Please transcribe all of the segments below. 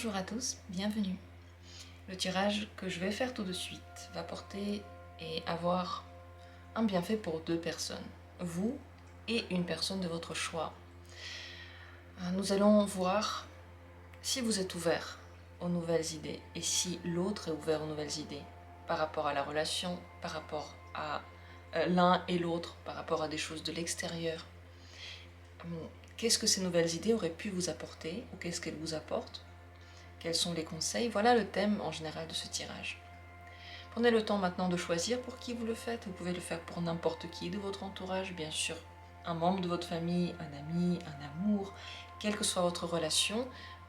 Bonjour à tous, bienvenue. Le tirage que je vais faire tout de suite va porter et avoir un bienfait pour deux personnes, vous et une personne de votre choix. Nous allons voir si vous êtes ouvert aux nouvelles idées et si l'autre est ouvert aux nouvelles idées par rapport à la relation, par rapport à l'un et l'autre, par rapport à des choses de l'extérieur. Qu'est-ce que ces nouvelles idées auraient pu vous apporter ou qu'est-ce qu'elles vous apportent? Quels sont les conseils? Voilà le thème en général de ce tirage. Prenez le temps maintenant de choisir pour qui vous le faites. Vous pouvez le faire pour n'importe qui de votre entourage, bien sûr. Un membre de votre famille, un ami, un amour, quelle que soit votre relation,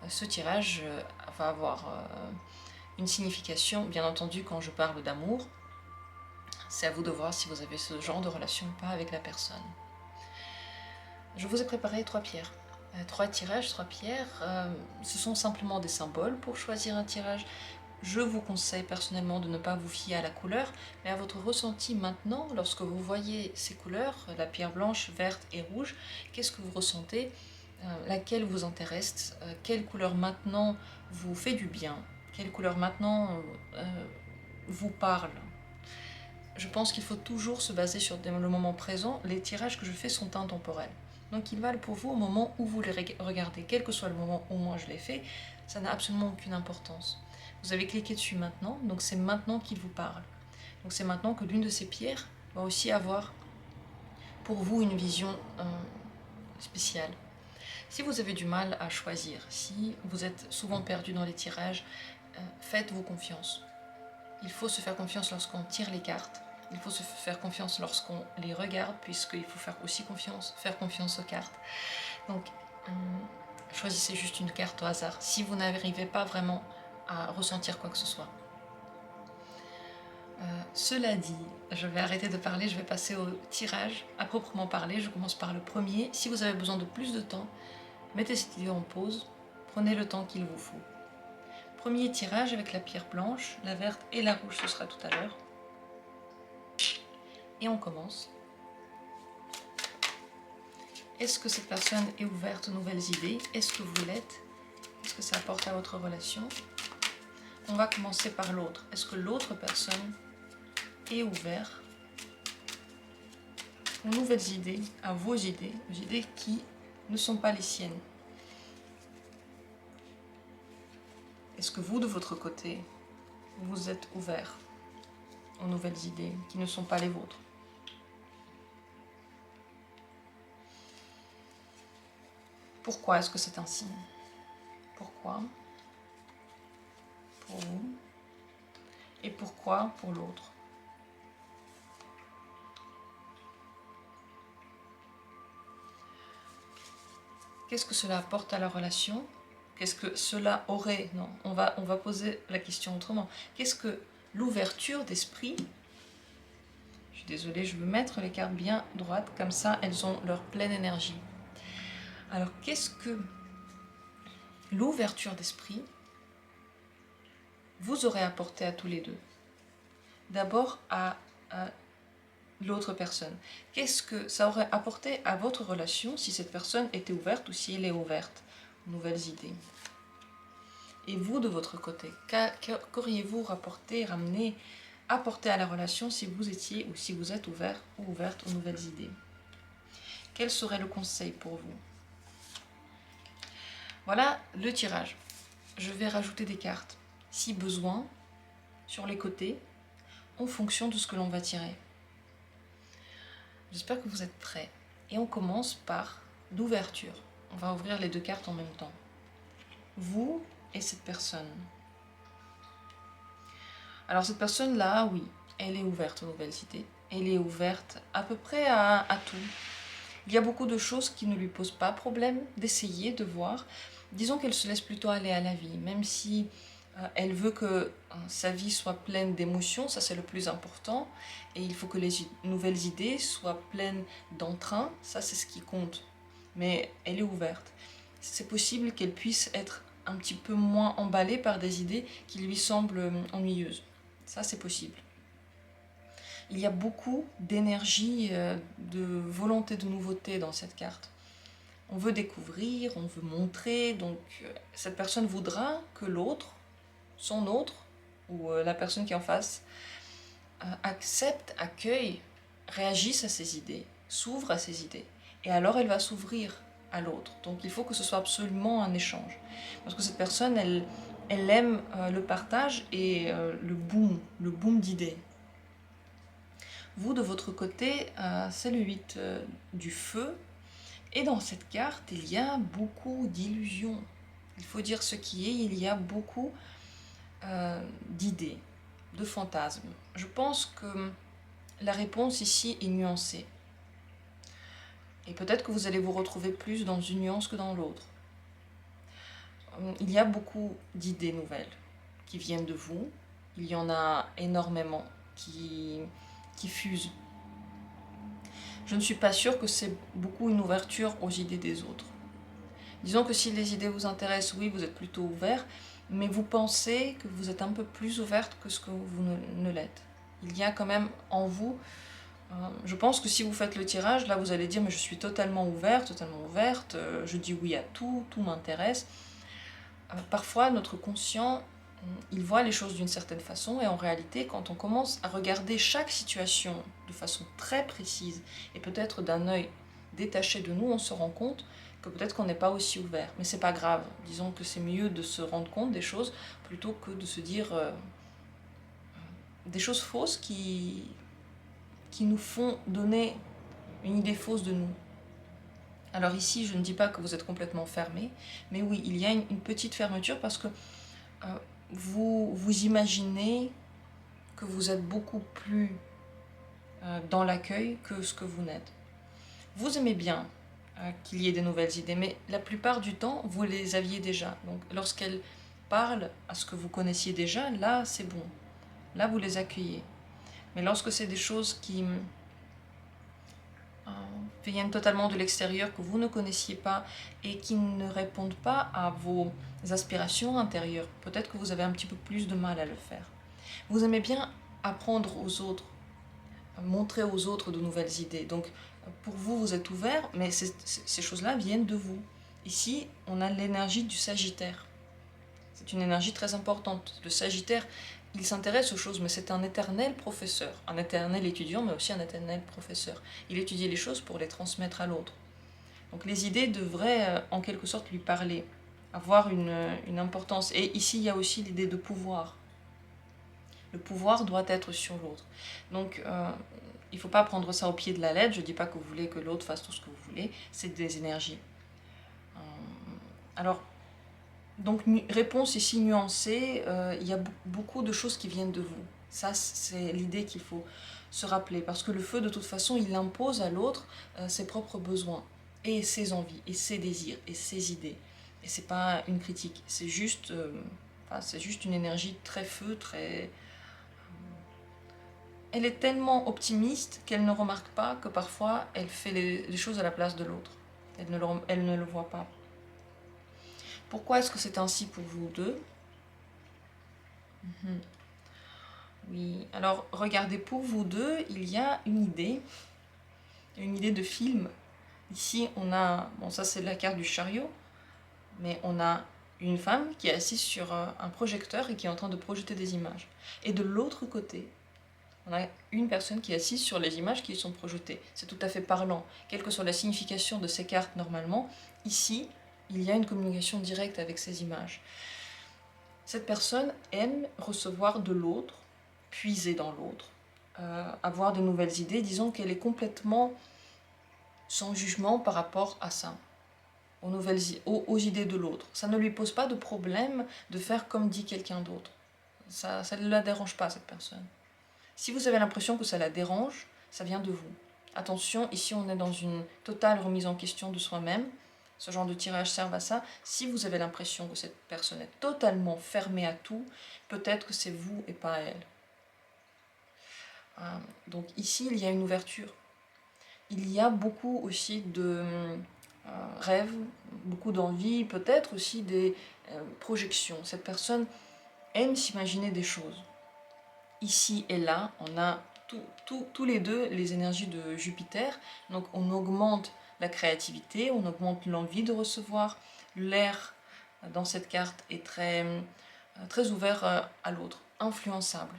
ce tirage va avoir une signification. Bien entendu, quand je parle d'amour, c'est à vous de voir si vous avez ce genre de relation ou pas avec la personne. Je vous ai préparé 3 pierres. 3 tirages, 3 pierres, ce sont simplement des symboles pour choisir un tirage. Je vous conseille personnellement de ne pas vous fier à la couleur, mais à votre ressenti maintenant, lorsque vous voyez ces couleurs, la pierre blanche, verte et rouge, qu'est-ce que vous ressentez? Laquelle vous intéresse? Quelle couleur maintenant vous fait du bien? Quelle couleur maintenant vous parle? Je pense qu'il faut toujours se baser sur le moment présent. Les tirages que je fais sont intemporels. Donc ils valent pour vous au moment où vous les regardez. Quel que soit le moment où moi je les fais, ça n'a absolument aucune importance. Vous avez cliqué dessus maintenant, donc c'est maintenant qu'il vous parle. Donc c'est maintenant que l'une de ces pierres va aussi avoir pour vous une vision spéciale. Si vous avez du mal à choisir, si vous êtes souvent perdu dans les tirages, faites-vous confiance. Il faut se faire confiance lorsqu'on tire les cartes. Il faut se faire confiance lorsqu'on les regarde, puisqu'il faut faire aussi faire confiance aux cartes. Donc, choisissez juste une carte au hasard, si vous n'arrivez pas vraiment à ressentir quoi que ce soit. Cela dit, je vais arrêter de parler, je vais passer au tirage à proprement parler. Je commence par le premier. Si vous avez besoin de plus de temps, mettez cette vidéo en pause, prenez le temps qu'il vous faut. Premier tirage avec la pierre blanche, la verte et la rouge, ce sera tout à l'heure. Et on commence. Est-ce que cette personne est ouverte aux nouvelles idées? Est-ce que vous l'êtes? Qu'est-ce que ça apporte à votre relation? On va commencer par l'autre. Est-ce que l'autre personne est ouverte aux nouvelles idées, à vos idées, aux idées qui ne sont pas les siennes? Est-ce que vous, de votre côté, vous êtes ouvert aux nouvelles idées qui ne sont pas les vôtres? Pourquoi est-ce que c'est ainsi? Pourquoi pour vous? Et pourquoi pour l'autre? Qu'est-ce que cela apporte à la relation? Qu'est-ce que cela aurait? Non, on va poser la question autrement. Qu'est-ce que l'ouverture d'esprit? Je suis désolée, je veux mettre les cartes bien droites, comme ça elles ont leur pleine énergie. Alors, qu'est-ce que l'ouverture d'esprit vous aurait apporté à tous les deux? D'abord à l'autre personne. Qu'est-ce que ça aurait apporté à votre relation si cette personne était ouverte ou si elle est ouverte aux nouvelles idées? Et vous, de votre côté, qu'auriez-vous apporté à la relation si vous étiez ou si vous êtes ouvert ou ouverte aux nouvelles idées? Quel serait le conseil pour vous? Voilà le tirage. Je vais rajouter des cartes, si besoin, sur les côtés, en fonction de ce que l'on va tirer. J'espère que vous êtes prêts. Et on commence par l'ouverture. On va ouvrir les 2 cartes en même temps. Vous et cette personne. Alors cette personne-là, oui, elle est ouverte aux nouvelles idées. Elle est ouverte à peu près à tout. Il y a beaucoup de choses qui ne lui posent pas problème d'essayer, de voir. Disons qu'elle se laisse plutôt aller à la vie, même si elle veut que sa vie soit pleine d'émotions, ça c'est le plus important. Et il faut que les nouvelles idées soient pleines d'entrain, ça c'est ce qui compte. Mais elle est ouverte. C'est possible qu'elle puisse être un petit peu moins emballée par des idées qui lui semblent ennuyeuses. Ça c'est possible. Il y a beaucoup d'énergie, de volonté de nouveauté dans cette carte. on veut découvrir, on veut montrer. Donc cette personne voudra que l'autre, son autre, ou la personne qui est en face, accepte, accueille, réagisse à ses idées, s'ouvre à ses idées. Et alors elle va s'ouvrir à l'autre. Donc il faut que ce soit absolument un échange. Parce que cette personne, elle aime le partage et le boom d'idées. Vous, de votre côté, c'est le 8 du feu. Et dans cette carte, il y a beaucoup d'illusions. Il faut dire ce qui est, il y a beaucoup d'idées, de fantasmes. Je pense que la réponse ici est nuancée. Et peut-être que vous allez vous retrouver plus dans une nuance que dans l'autre. Il y a beaucoup d'idées nouvelles qui viennent de vous. Il y en a énormément qui fusent. Je ne suis pas sûre que c'est beaucoup une ouverture aux idées des autres. Disons que si les idées vous intéressent, oui, vous êtes plutôt ouvert, mais vous pensez que vous êtes un peu plus ouverte que ce que vous ne l'êtes. Il y a quand même en vous, je pense que si vous faites le tirage, là vous allez dire mais je suis totalement ouverte, je dis oui à tout, tout m'intéresse. Parfois notre conscient, il voit les choses d'une certaine façon et en réalité quand on commence à regarder chaque situation de façon très précise et peut-être d'un œil détaché de nous, on se rend compte que peut-être qu'on n'est pas aussi ouvert. Mais c'est pas grave, disons que c'est mieux de se rendre compte des choses plutôt que de se dire des choses fausses qui nous font donner une idée fausse de nous. Alors ici, je ne dis pas que vous êtes complètement fermé, mais oui, il y a une petite fermeture parce que vous imaginez que vous êtes beaucoup plus dans l'accueil que ce que vous n'êtes. Vous aimez bien qu'il y ait des nouvelles idées, mais la plupart du temps, vous les aviez déjà. Donc lorsqu'elles parlent à ce que vous connaissiez déjà, là, c'est bon. Là, vous les accueillez. Mais lorsque c'est des choses qui viennent totalement de l'extérieur, que vous ne connaissiez pas et qui ne répondent pas à vos aspirations intérieures, peut-être que vous avez un petit peu plus de mal à le faire. Vous aimez bien apprendre aux autres, montrer aux autres de nouvelles idées. Donc, pour vous, vous êtes ouvert, mais ces choses-là viennent de vous. Ici, on a l'énergie du Sagittaire. C'est une énergie très importante. Le Sagittaire, il s'intéresse aux choses, mais c'est un éternel professeur, un éternel étudiant, mais aussi un éternel professeur. Il étudie les choses pour les transmettre à l'autre. Donc les idées devraient en quelque sorte lui parler, avoir une importance. Et ici, il y a aussi l'idée de pouvoir. Le pouvoir doit être sur l'autre. Donc il ne faut pas prendre ça au pied de la lettre. Je ne dis pas que vous voulez que l'autre fasse tout ce que vous voulez. C'est des énergies. Alors, donc, réponse ici nuancée, il y a beaucoup de choses qui viennent de vous. Ça, c'est l'idée qu'il faut se rappeler. Parce que le feu, de toute façon, il impose à l'autre ses propres besoins, et ses envies, et ses désirs, et ses idées. Et c'est pas une critique, c'est juste une énergie très feu, très... Elle est tellement optimiste qu'elle ne remarque pas que parfois, elle fait les choses à la place de l'autre. Elle ne le voit pas. Pourquoi est-ce que c'est ainsi pour vous deux? Oui, alors regardez, pour vous deux, il y a une idée de film. Ici, on a, bon ça c'est la carte du chariot, mais on a une femme qui est assise sur un projecteur et qui est en train de projeter des images. Et de l'autre côté, on a une personne qui est assise sur les images qui sont projetées. C'est tout à fait parlant. Quelle que soit la signification de ces cartes normalement, ici, il y a une communication directe avec ces images. Cette personne aime recevoir de l'autre, puiser dans l'autre, avoir de nouvelles idées. Disons qu'elle est complètement sans jugement par rapport à ça, aux idées de l'autre. Ça ne lui pose pas de problème de faire comme dit quelqu'un d'autre. Ça ne la dérange pas, cette personne. Si vous avez l'impression que ça la dérange, ça vient de vous. Attention, ici on est dans une totale remise en question de soi-même. Ce genre de tirage sert à ça. Si vous avez l'impression que cette personne est totalement fermée à tout, peut-être que c'est vous et pas elle. Donc ici, il y a une ouverture. Il y a beaucoup aussi de rêves, beaucoup d'envie, peut-être aussi des projections. Cette personne aime s'imaginer des choses. Ici et là, on a tous les deux les énergies de Jupiter, donc on augmente la créativité, on augmente l'envie de recevoir. L'air dans cette carte est très ouvert à l'autre, influençable.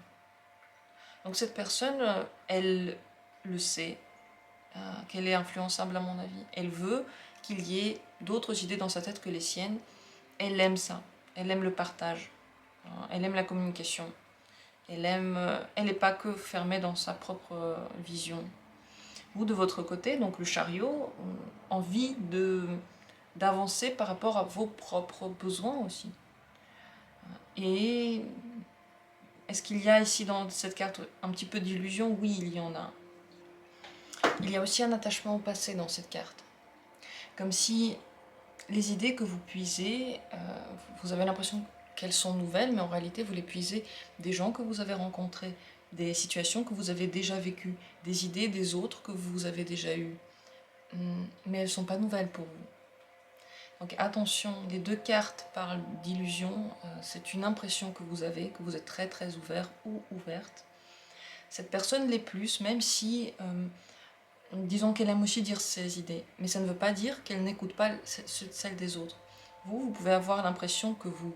Donc cette personne, elle le sait, qu'elle est influençable à mon avis. Elle veut qu'il y ait d'autres idées dans sa tête que les siennes. Elle aime ça, elle aime le partage, elle aime la communication. Elle n'est pas que fermée dans sa propre vision. Vous, de votre côté, donc le chariot, envie d'avancer par rapport à vos propres besoins aussi. Et est-ce qu'il y a ici dans cette carte un petit peu d'illusion? Oui, il y en a. Il y a aussi un attachement au passé dans cette carte. Comme si les idées que vous puisez, vous avez l'impression qu'elles sont nouvelles, mais en réalité vous les puisez des gens que vous avez rencontrés, des situations que vous avez déjà vécues, des idées des autres que vous avez déjà eues. Mais elles ne sont pas nouvelles pour vous. Donc attention, les deux cartes parlent d'illusion, c'est une impression que vous avez, que vous êtes très très ouvert ou ouverte. Cette personne l'est plus, même si, disons qu'elle aime aussi dire ses idées, mais ça ne veut pas dire qu'elle n'écoute pas celles des autres. Vous pouvez avoir l'impression que vous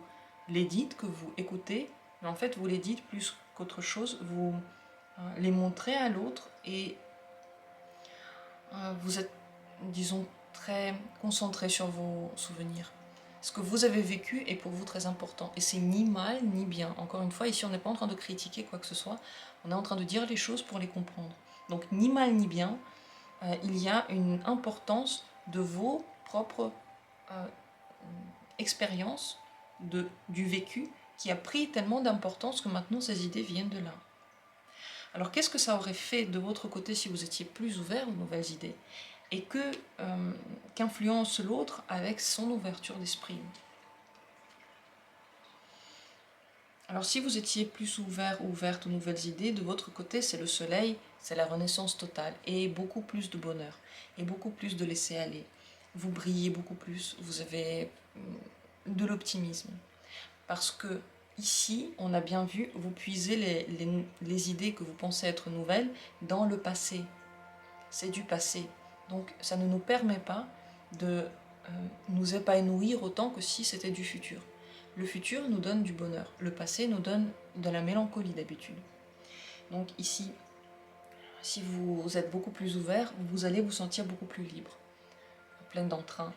les dites, que vous écoutez, mais en fait vous les dites plus qu'autre chose, vous les montrez à l'autre et vous êtes, disons, très concentré sur vos souvenirs. Ce que vous avez vécu est pour vous très important. Et c'est ni mal ni bien. Encore une fois, ici on n'est pas en train de critiquer quoi que ce soit, on est en train de dire les choses pour les comprendre. Donc ni mal ni bien, il y a une importance de vos propres expériences, du vécu, qui a pris tellement d'importance que maintenant ces idées viennent de là. Alors qu'est-ce que ça aurait fait de votre côté si vous étiez plus ouvert aux nouvelles idées et qu'influence l'autre avec son ouverture d'esprit? Alors si vous étiez plus ouvert ou ouverte aux nouvelles idées, de votre côté c'est le soleil, c'est la renaissance totale et beaucoup plus de bonheur et beaucoup plus de laisser aller. Vous brillez beaucoup plus, vous avez de l'optimisme. Parce que ici, on a bien vu, vous puisez les idées que vous pensez être nouvelles dans le passé. C'est du passé. Donc ça ne nous permet pas de nous épanouir autant que si c'était du futur. Le futur nous donne du bonheur. Le passé nous donne de la mélancolie d'habitude. Donc ici, si vous êtes beaucoup plus ouvert, vous allez vous sentir beaucoup plus libre, plein d'entrain,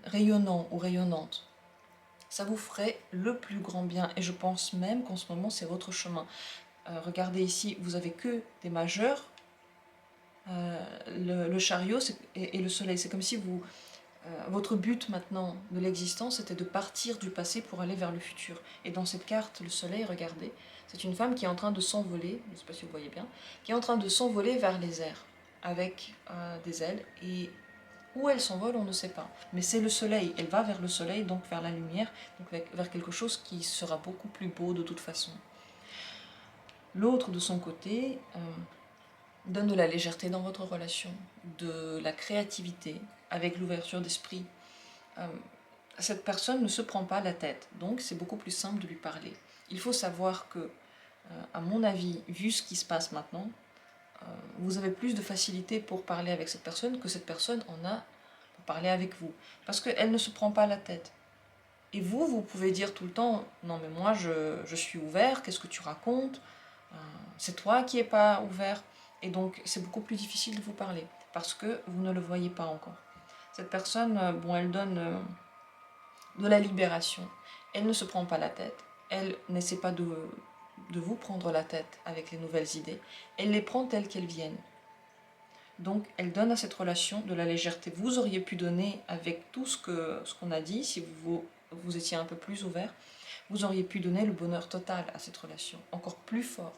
rayonnant ou rayonnante. Ça vous ferait le plus grand bien. Et je pense même qu'en ce moment, c'est votre chemin. Regardez ici, vous avez que des majeurs. Le chariot et le soleil, c'est comme si votre but maintenant de l'existence était de partir du passé pour aller vers le futur. Et dans cette carte, le soleil, regardez, c'est une femme qui est en train de s'envoler, je ne sais pas si vous voyez bien, qui est en train de s'envoler vers les airs avec des ailes. Et où elle s'envole, on ne sait pas. Mais c'est le soleil, elle va vers le soleil, donc vers la lumière, donc vers quelque chose qui sera beaucoup plus beau de toute façon. L'autre, de son côté, donne de la légèreté dans votre relation, de la créativité, avec l'ouverture d'esprit. Cette personne ne se prend pas la tête, donc c'est beaucoup plus simple de lui parler. Il faut savoir que, à mon avis, vu ce qui se passe maintenant, vous avez plus de facilité pour parler avec cette personne que cette personne en a pour parler avec vous. Parce qu'elle ne se prend pas la tête. Et vous pouvez dire tout le temps, non mais moi je suis ouvert, qu'est-ce que tu racontes? C'est toi qui n'es pas ouvert. Et donc c'est beaucoup plus difficile de vous parler, parce que vous ne le voyez pas encore. Cette personne, bon, elle donne de la libération. Elle ne se prend pas la tête. Elle n'essaie pas de vous prendre la tête avec les nouvelles idées. Elle les prend telles qu'elles viennent. Donc elle donne à cette relation de la légèreté. Vous auriez pu donner avec tout ce qu'on a dit, si vous étiez un peu plus ouvert, vous auriez pu donner le bonheur total à cette relation, encore plus fort.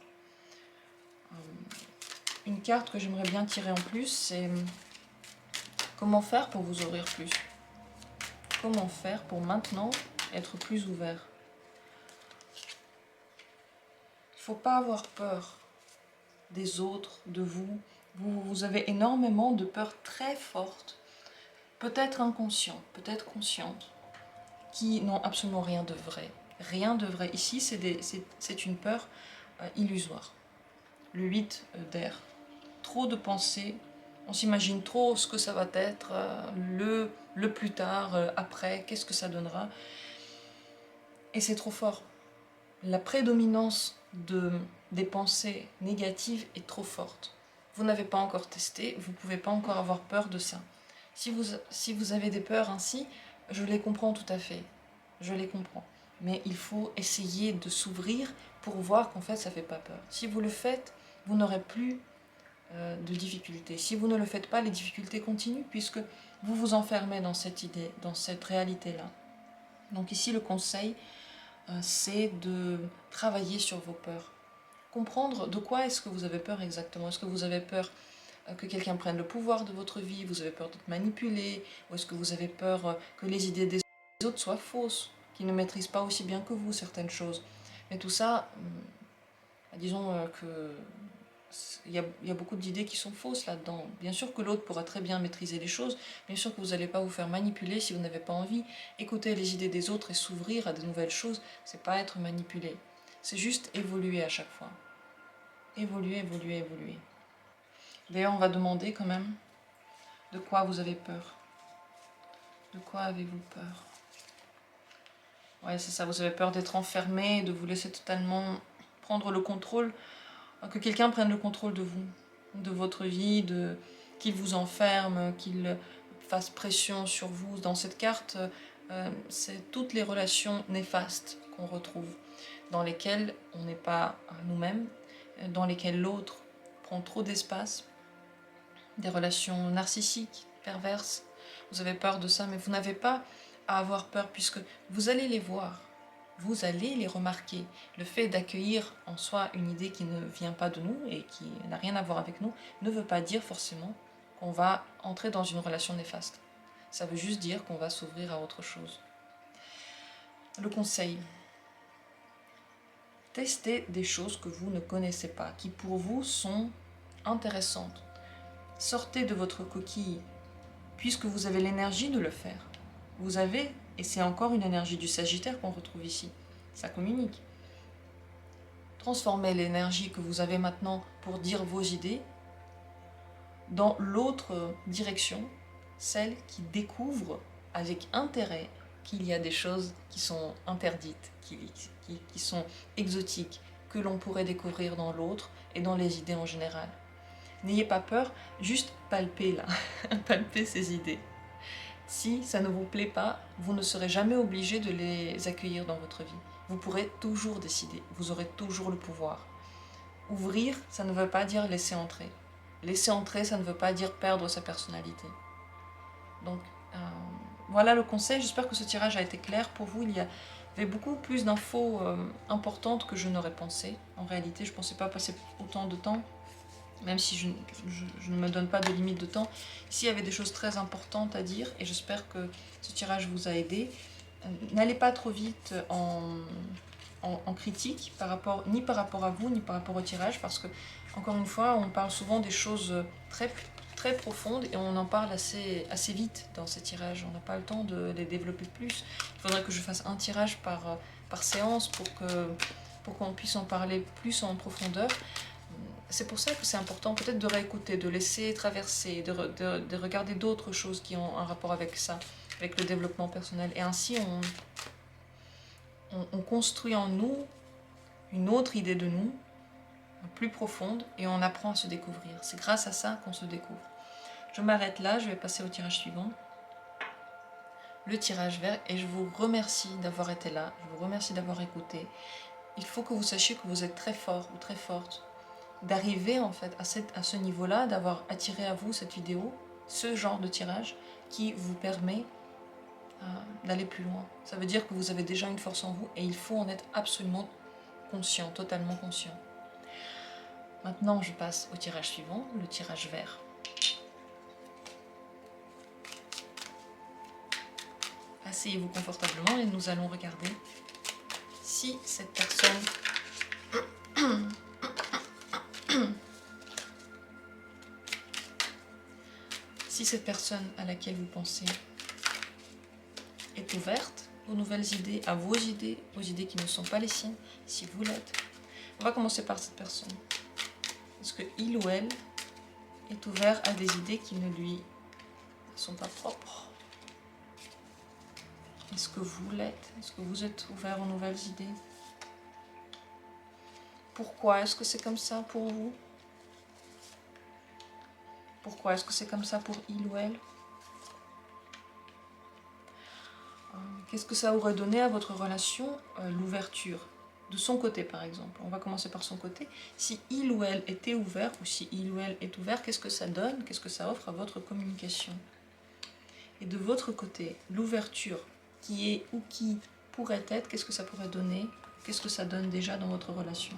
Une carte que j'aimerais bien tirer en plus, c'est comment faire pour vous ouvrir plus. Comment faire pour maintenant être plus ouvert. Il ne faut pas avoir peur des autres, de vous. Vous avez énormément de peurs très fortes, peut-être inconscientes, peut-être conscientes, qui n'ont absolument rien de vrai. Rien de vrai. Ici, c'est une peur illusoire. Le 8 d'air. Trop de pensées. On s'imagine trop ce que ça va être, le plus tard, après, qu'est-ce que ça donnera. Et c'est trop fort. La prédominance des pensées négatives est trop forte. Vous n'avez pas encore testé, vous ne pouvez pas encore avoir peur de ça. Si vous avez des peurs ainsi, je les comprends tout à fait. Je les comprends. Mais il faut essayer de s'ouvrir pour voir qu'en fait ça ne fait pas peur. Si vous le faites, vous n'aurez plus de difficultés. Si vous ne le faites pas, les difficultés continuent puisque vous vous enfermez dans cette idée, dans cette réalité-là. Donc ici le conseil, c'est de travailler sur vos peurs. Comprendre de quoi est-ce que vous avez peur exactement. Est-ce que vous avez peur que quelqu'un prenne le pouvoir de votre vie, vous avez peur d'être manipulé, ou est-ce que vous avez peur que les idées des autres soient fausses, qu'ils ne maîtrisent pas aussi bien que vous certaines choses. Mais tout ça, disons que il y a beaucoup d'idées qui sont fausses là-dedans. Bien sûr que l'autre pourra très bien maîtriser les choses, bien sûr que vous n'allez pas vous faire manipuler si vous n'avez pas envie. Écouter les idées des autres et s'ouvrir à de nouvelles choses, c'est pas être manipulé. C'est juste évoluer à chaque fois. Évoluer, évoluer, évoluer. D'ailleurs, on va demander quand même de quoi vous avez peur. De quoi avez-vous peur? Ouais, c'est ça, vous avez peur d'être enfermé, de vous laisser totalement prendre le contrôle, que quelqu'un prenne le contrôle de vous, de votre vie, qu'il vous enferme, qu'il fasse pression sur vous. Dans cette carte, c'est toutes les relations néfastes qu'on retrouve, dans lesquelles on n'est pas nous-mêmes, dans lesquelles l'autre prend trop d'espace, des relations narcissiques, perverses. Vous avez peur de ça, mais vous n'avez pas à avoir peur puisque vous allez les voir, vous allez les remarquer. Le fait d'accueillir en soi une idée qui ne vient pas de nous et qui n'a rien à voir avec nous ne veut pas dire forcément qu'on va entrer dans une relation néfaste. Ça veut juste dire qu'on va s'ouvrir à autre chose. Le conseil: testez des choses que vous ne connaissez pas, qui pour vous sont intéressantes. Sortez de votre coquille, puisque vous avez l'énergie de le faire. Vous avez, et c'est encore une énergie du Sagittaire qu'on retrouve ici, ça communique. Transformez l'énergie que vous avez maintenant pour dire vos idées dans l'autre direction, celle qui découvre avec intérêt qu'il y a des choses qui sont interdites, qui sont exotiques, que l'on pourrait découvrir dans l'autre et dans les idées en général. N'ayez pas peur, juste palpez là, palpez ces idées. Si ça ne vous plaît pas, vous ne serez jamais obligé de les accueillir dans votre vie. Vous pourrez toujours décider, vous aurez toujours le pouvoir. Ouvrir, ça ne veut pas dire laisser entrer. Laisser entrer, ça ne veut pas dire perdre sa personnalité. Donc, voilà le conseil. J'espère que ce tirage a été clair pour vous. Il y avait beaucoup plus d'infos importantes que je n'aurais pensé. En réalité, je ne pensais pas passer autant de temps, même si je ne me donne pas de limite de temps. Ici, il y avait des choses très importantes à dire et j'espère que ce tirage vous a aidé. N'allez pas trop vite en critique, ni par rapport à vous, ni par rapport au tirage, parce que, encore une fois, on parle souvent des choses très profondes et on en parle assez vite dans ces tirages. On n'a pas le temps de les développer plus. Il faudrait que je fasse un tirage par séance pour qu'on puisse en parler plus en profondeur. C'est pour ça que c'est important peut-être de réécouter, de laisser traverser, de regarder d'autres choses qui ont un rapport avec ça, avec le développement personnel. Et ainsi, on construit en nous une autre idée de nous, plus profonde, et on apprend à se découvrir. C'est grâce à ça qu'on se découvre. Je m'arrête là, je vais passer au tirage suivant. Le tirage vert, et je vous remercie d'avoir été là, je vous remercie d'avoir écouté. Il faut que vous sachiez que vous êtes très fort ou très forte, d'arriver en fait à ce niveau-là, d'avoir attiré à vous cette vidéo, ce genre de tirage qui vous permet d'aller plus loin. Ça veut dire que vous avez déjà une force en vous et il faut en être absolument conscient, totalement conscient. Maintenant, je passe au tirage suivant, le tirage vert. Asseyez-vous confortablement et nous allons regarder si cette personne si cette personne à laquelle vous pensez est ouverte aux nouvelles idées, aux idées qui ne sont pas les siennes, si vous l'êtes. On va commencer par cette personne. Est-ce que il ou elle est ouvert à des idées qui ne lui sont pas propres? Est-ce que vous l'êtes? Est-ce que vous êtes ouvert aux nouvelles idées? Pourquoi est-ce que c'est comme ça pour vous? Pourquoi est-ce que c'est comme ça pour il ou elle? Qu'est-ce que ça aurait donné à votre relation, l'ouverture? De son côté, par exemple. On va commencer par son côté. Si il ou elle était ouvert, ou si il ou elle est ouvert, qu'est-ce que ça donne? Qu'est-ce que ça offre à votre communication? Et de votre côté, l'ouverture qui est ou qui pourrait être, qu'est-ce que ça pourrait donner? Qu'est-ce que ça donne déjà dans votre relation?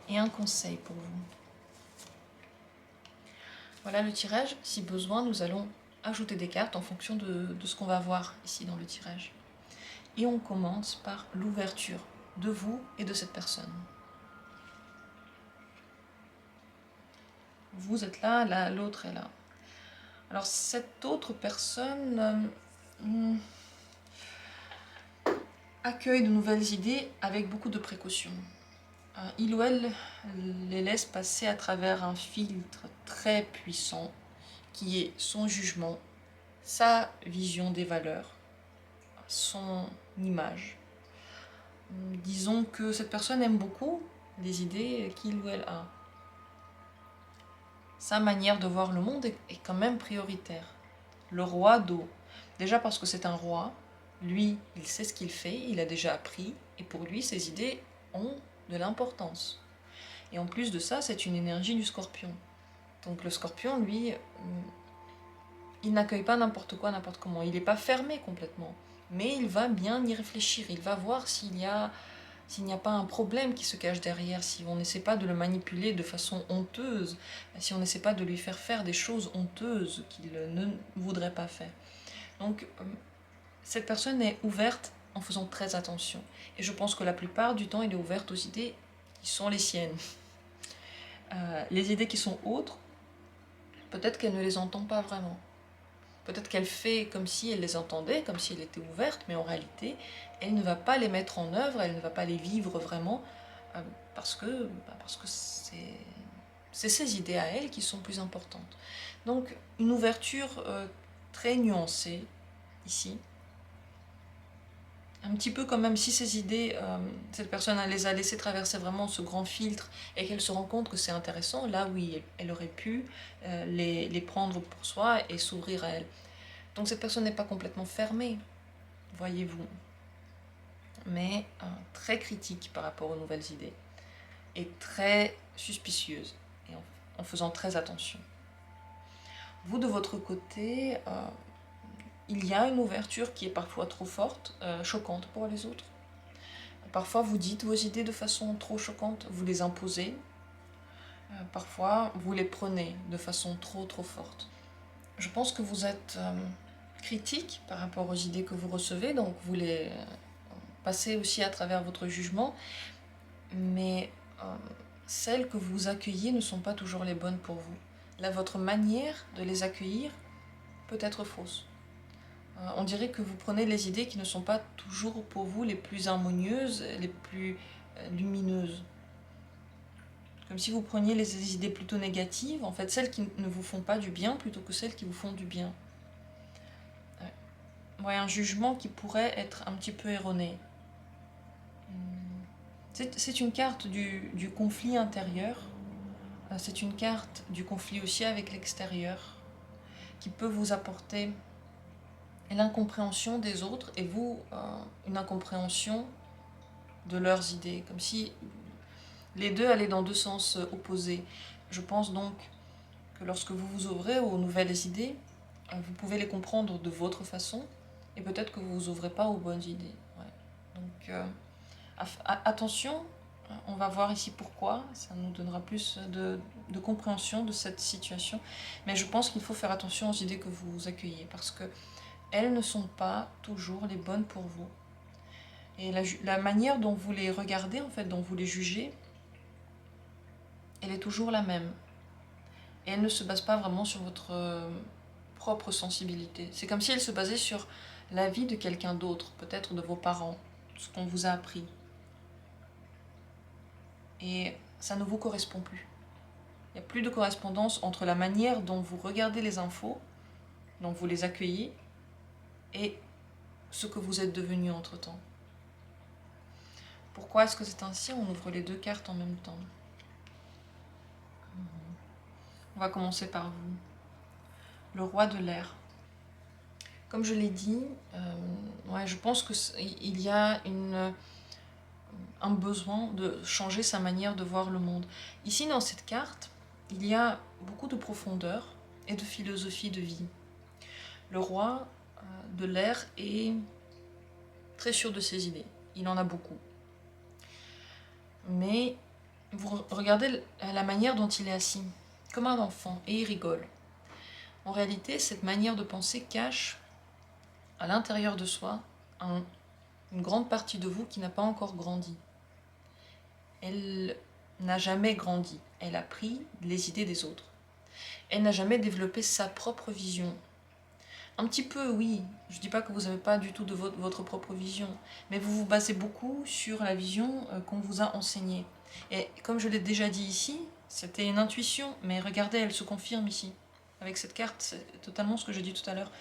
Et un conseil pour vous. Voilà le tirage. Si besoin, nous allons ajouter des cartes en fonction de ce qu'on va voir ici dans le tirage. Et on commence par l'ouverture de vous et de cette personne. Vous êtes là, l'autre est là. Alors cette autre personne accueille de nouvelles idées avec beaucoup de précautions. Il ou elle les laisse passer à travers un filtre très puissant qui est son jugement, sa vision des valeurs, son image. Disons que cette personne aime beaucoup les idées qu'il ou elle a. Sa manière de voir le monde est quand même prioritaire. Le roi d'eau, déjà parce que c'est un roi, lui, il sait ce qu'il fait, il a déjà appris, et pour lui, ses idées ont de l'importance. Et en plus de ça, c'est une énergie du scorpion. Donc le scorpion, lui, il n'accueille pas n'importe quoi, n'importe comment. Il n'est pas fermé complètement. Mais il va bien y réfléchir. Il va voir s'il n'y a pas un problème qui se cache derrière, si on n'essaie pas de le manipuler de façon honteuse, si on n'essaie pas de lui faire des choses honteuses qu'il ne voudrait pas faire. Donc cette personne est ouverte en faisant très attention. Et je pense que la plupart du temps, elle est ouverte aux idées qui sont les siennes. Les idées qui sont autres, peut-être qu'elle ne les entend pas vraiment. Peut-être qu'elle fait comme si elle les entendait, comme si elle était ouverte, mais en réalité, elle ne va pas les mettre en œuvre, elle ne va pas les vivre vraiment, parce que c'est ses idées à elle qui sont plus importantes. Donc, une ouverture très nuancée, ici. Un petit peu quand même, si ces idées, cette personne elle les a laissées traverser vraiment ce grand filtre et qu'elle se rend compte que c'est intéressant, là oui, elle aurait pu les prendre pour soi et s'ouvrir à elles. Donc cette personne n'est pas complètement fermée, voyez-vous, mais très critique par rapport aux nouvelles idées et très suspicieuse et en faisant très attention. Vous, de votre côté, il y a une ouverture qui est parfois trop forte, choquante pour les autres. Parfois, vous dites vos idées de façon trop choquante, vous les imposez. Parfois, vous les prenez de façon trop forte. Je pense que vous êtes critique par rapport aux idées que vous recevez, donc vous les passez aussi à travers votre jugement, mais celles que vous accueillez ne sont pas toujours les bonnes pour vous. Là, votre manière de les accueillir peut être fausse. On dirait que vous prenez les idées qui ne sont pas toujours pour vous les plus harmonieuses, les plus lumineuses. Comme si vous preniez les idées plutôt négatives, en fait celles qui ne vous font pas du bien plutôt que celles qui vous font du bien. Ouais, un jugement qui pourrait être un petit peu erroné. C'est une carte du conflit intérieur, c'est une carte du conflit aussi avec l'extérieur, qui peut vous apporter l'incompréhension des autres et vous, une incompréhension de leurs idées, comme si les deux allaient dans deux sens opposés. Je pense donc que lorsque vous vous ouvrez aux nouvelles idées, vous pouvez les comprendre de votre façon, et peut-être que vous ne vous ouvrez pas aux bonnes idées. Ouais. Donc attention, on va voir ici pourquoi, ça nous donnera plus de compréhension de cette situation, mais je pense qu'il faut faire attention aux idées que vous accueillez, parce que elles ne sont pas toujours les bonnes pour vous. Et la manière dont vous les regardez, en fait, dont vous les jugez, elle est toujours la même. Et elle ne se base pas vraiment sur votre propre sensibilité. C'est comme si elle se basait sur la vie de quelqu'un d'autre, peut-être de vos parents, ce qu'on vous a appris. Et ça ne vous correspond plus. Il n'y a plus de correspondance entre la manière dont vous regardez les infos, dont vous les accueillez, et ce que vous êtes devenu entre-temps. Pourquoi est-ce que c'est ainsi? On ouvre les deux cartes en même temps. On va commencer par vous. Le roi de l'air. Comme je l'ai dit, je pense qu'il y a un besoin de changer sa manière de voir le monde. Ici, dans cette carte, il y a beaucoup de profondeur et de philosophie de vie. Le roi de l'air est très sûr de ses idées. Il en a beaucoup. Mais vous regardez la manière dont il est assis, comme un enfant, et il rigole. En réalité, cette manière de penser cache à l'intérieur de soi une grande partie de vous qui n'a pas encore grandi. Elle n'a jamais grandi. Elle a pris les idées des autres. Elle n'a jamais développé sa propre vision. Un petit peu, oui. Je ne dis pas que vous n'avez pas du tout de votre propre vision, mais vous vous basez beaucoup sur la vision qu'on vous a enseignée. Et comme je l'ai déjà dit ici, c'était une intuition, mais regardez, elle se confirme ici. Avec cette carte, c'est totalement ce que j'ai dit tout à l'heure.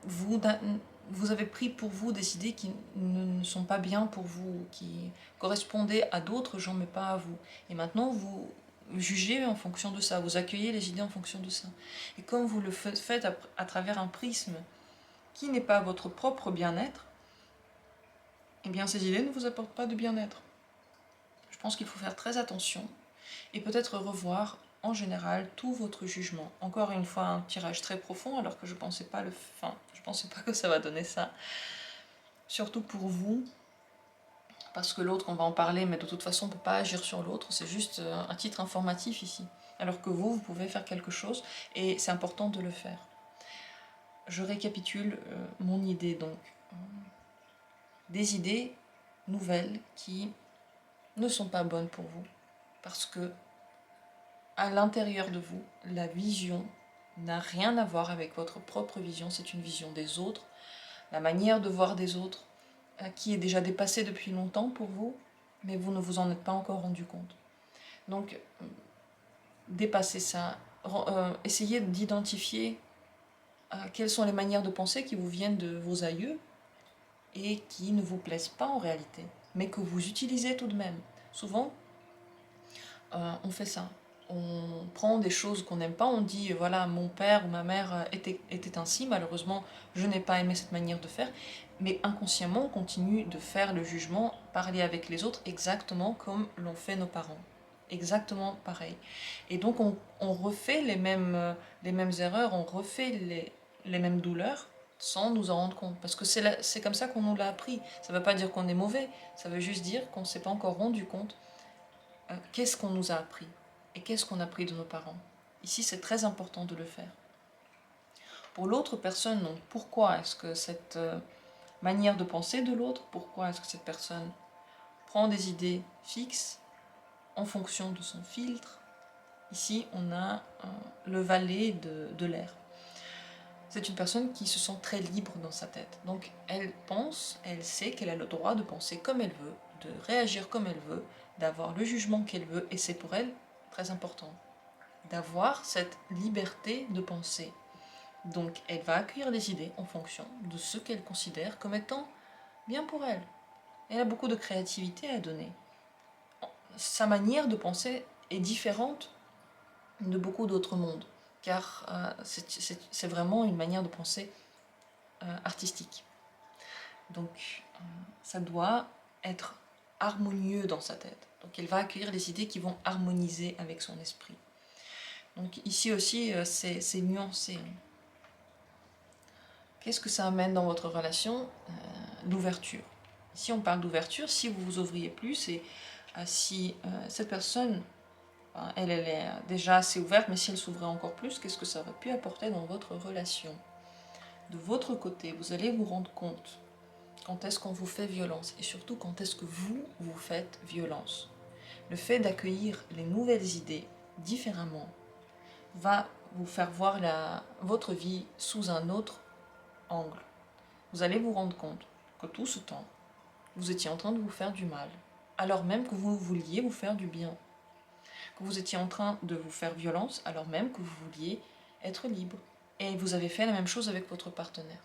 Vous avez pris pour vous des idées qui ne sont pas bien pour vous, qui correspondaient à d'autres gens, mais pas à vous. Et maintenant, vous jugez en fonction de ça, vous accueillez les idées en fonction de ça. Et comme vous le faites à travers un prisme qui n'est pas votre propre bien-être, eh bien ces idées ne vous apportent pas de bien-être. Je pense qu'il faut faire très attention et peut-être revoir en général tout votre jugement. Encore une fois, un tirage très profond alors que je pensais pas que ça va donner ça. Surtout pour vous, parce que l'autre, on va en parler, mais de toute façon, on ne peut pas agir sur l'autre, c'est juste un titre informatif ici. Alors que vous pouvez faire quelque chose, et c'est important de le faire. Je récapitule mon idée, donc. Des idées nouvelles qui ne sont pas bonnes pour vous, parce que à l'intérieur de vous, la vision n'a rien à voir avec votre propre vision, c'est une vision des autres, la manière de voir des autres, qui est déjà dépassé depuis longtemps pour vous, mais vous ne vous en êtes pas encore rendu compte. Donc, dépassez ça. Essayez d'identifier quelles sont les manières de penser qui vous viennent de vos aïeux et qui ne vous plaisent pas en réalité, mais que vous utilisez tout de même. Souvent, on fait ça. On prend des choses qu'on n'aime pas, on dit voilà, mon père ou ma mère était ainsi, malheureusement je n'ai pas aimé cette manière de faire, mais inconsciemment on continue de faire le jugement, parler avec les autres exactement comme l'ont fait nos parents, exactement pareil. Et donc on refait les mêmes erreurs, on refait les mêmes douleurs sans nous en rendre compte, parce que c'est comme ça qu'on nous l'a appris. Ça ne veut pas dire qu'on est mauvais, ça veut juste dire qu'on ne s'est pas encore rendu compte qu'est-ce qu'on nous a appris et qu'est-ce qu'on a appris de nos parents. Ici, c'est très important de le faire. Pour l'autre personne, non. Pourquoi est-ce que cette manière de penser de l'autre, pourquoi est-ce que cette personne prend des idées fixes en fonction de son filtre? Ici, on a le valet de l'air. C'est une personne qui se sent très libre dans sa tête. Donc, elle pense, elle sait qu'elle a le droit de penser comme elle veut, de réagir comme elle veut, d'avoir le jugement qu'elle veut, et c'est pour elle très important d'avoir cette liberté de penser. Donc elle va accueillir les idées en fonction de ce qu'elle considère comme étant bien pour elle. Elle a beaucoup de créativité à donner. Sa manière de penser est différente de beaucoup d'autres mondes, car c'est vraiment une manière de penser artistique. Donc ça doit être harmonieux dans sa tête. Donc elle va accueillir les idées qui vont harmoniser avec son esprit. Donc ici aussi, c'est nuancé. Qu'est-ce que ça amène dans votre relation? L'ouverture. Ici, on parle d'ouverture. Si vous vous ouvriez plus, et si cette personne, elle est déjà assez ouverte, mais si elle s'ouvrait encore plus, qu'est-ce que ça aurait pu apporter dans votre relation? De votre côté, vous allez vous rendre compte quand est-ce qu'on vous fait violence, et surtout quand est-ce que vous faites violence. Le fait d'accueillir les nouvelles idées différemment va vous faire voir votre vie sous un autre angle. Vous allez vous rendre compte que tout ce temps, vous étiez en train de vous faire du mal, alors même que vous vouliez vous faire du bien. que vous étiez en train de vous faire violence alors même que vous vouliez être libre. Et vous avez fait la même chose avec votre partenaire.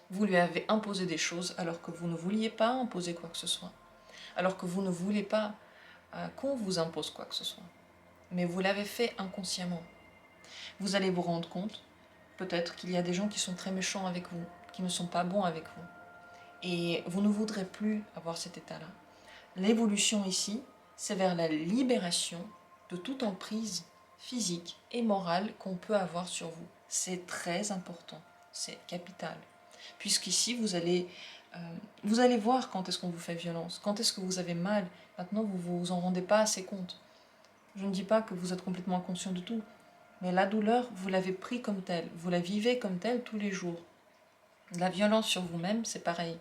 Vous lui avez imposé des choses alors que vous ne vouliez pas imposer quoi que ce soit. Alors que vous ne voulez pas qu'on vous impose quoi que ce soit. Mais vous l'avez fait inconsciemment. Vous allez vous rendre compte, peut-être qu'il y a des gens qui sont très méchants avec vous, qui ne sont pas bons avec vous. Et vous ne voudrez plus avoir cet état-là. L'évolution ici, c'est vers la libération de toute emprise physique et morale qu'on peut avoir sur vous. C'est très important, c'est capital. Puisqu'ici, vous allez voir quand est-ce qu'on vous fait violence, quand est-ce que vous avez mal. Maintenant, vous ne vous en rendez pas assez compte. Je ne dis pas que vous êtes complètement inconscient de tout, mais la douleur, vous l'avez pris comme telle, vous la vivez comme telle tous les jours. La violence sur vous-même, c'est pareil.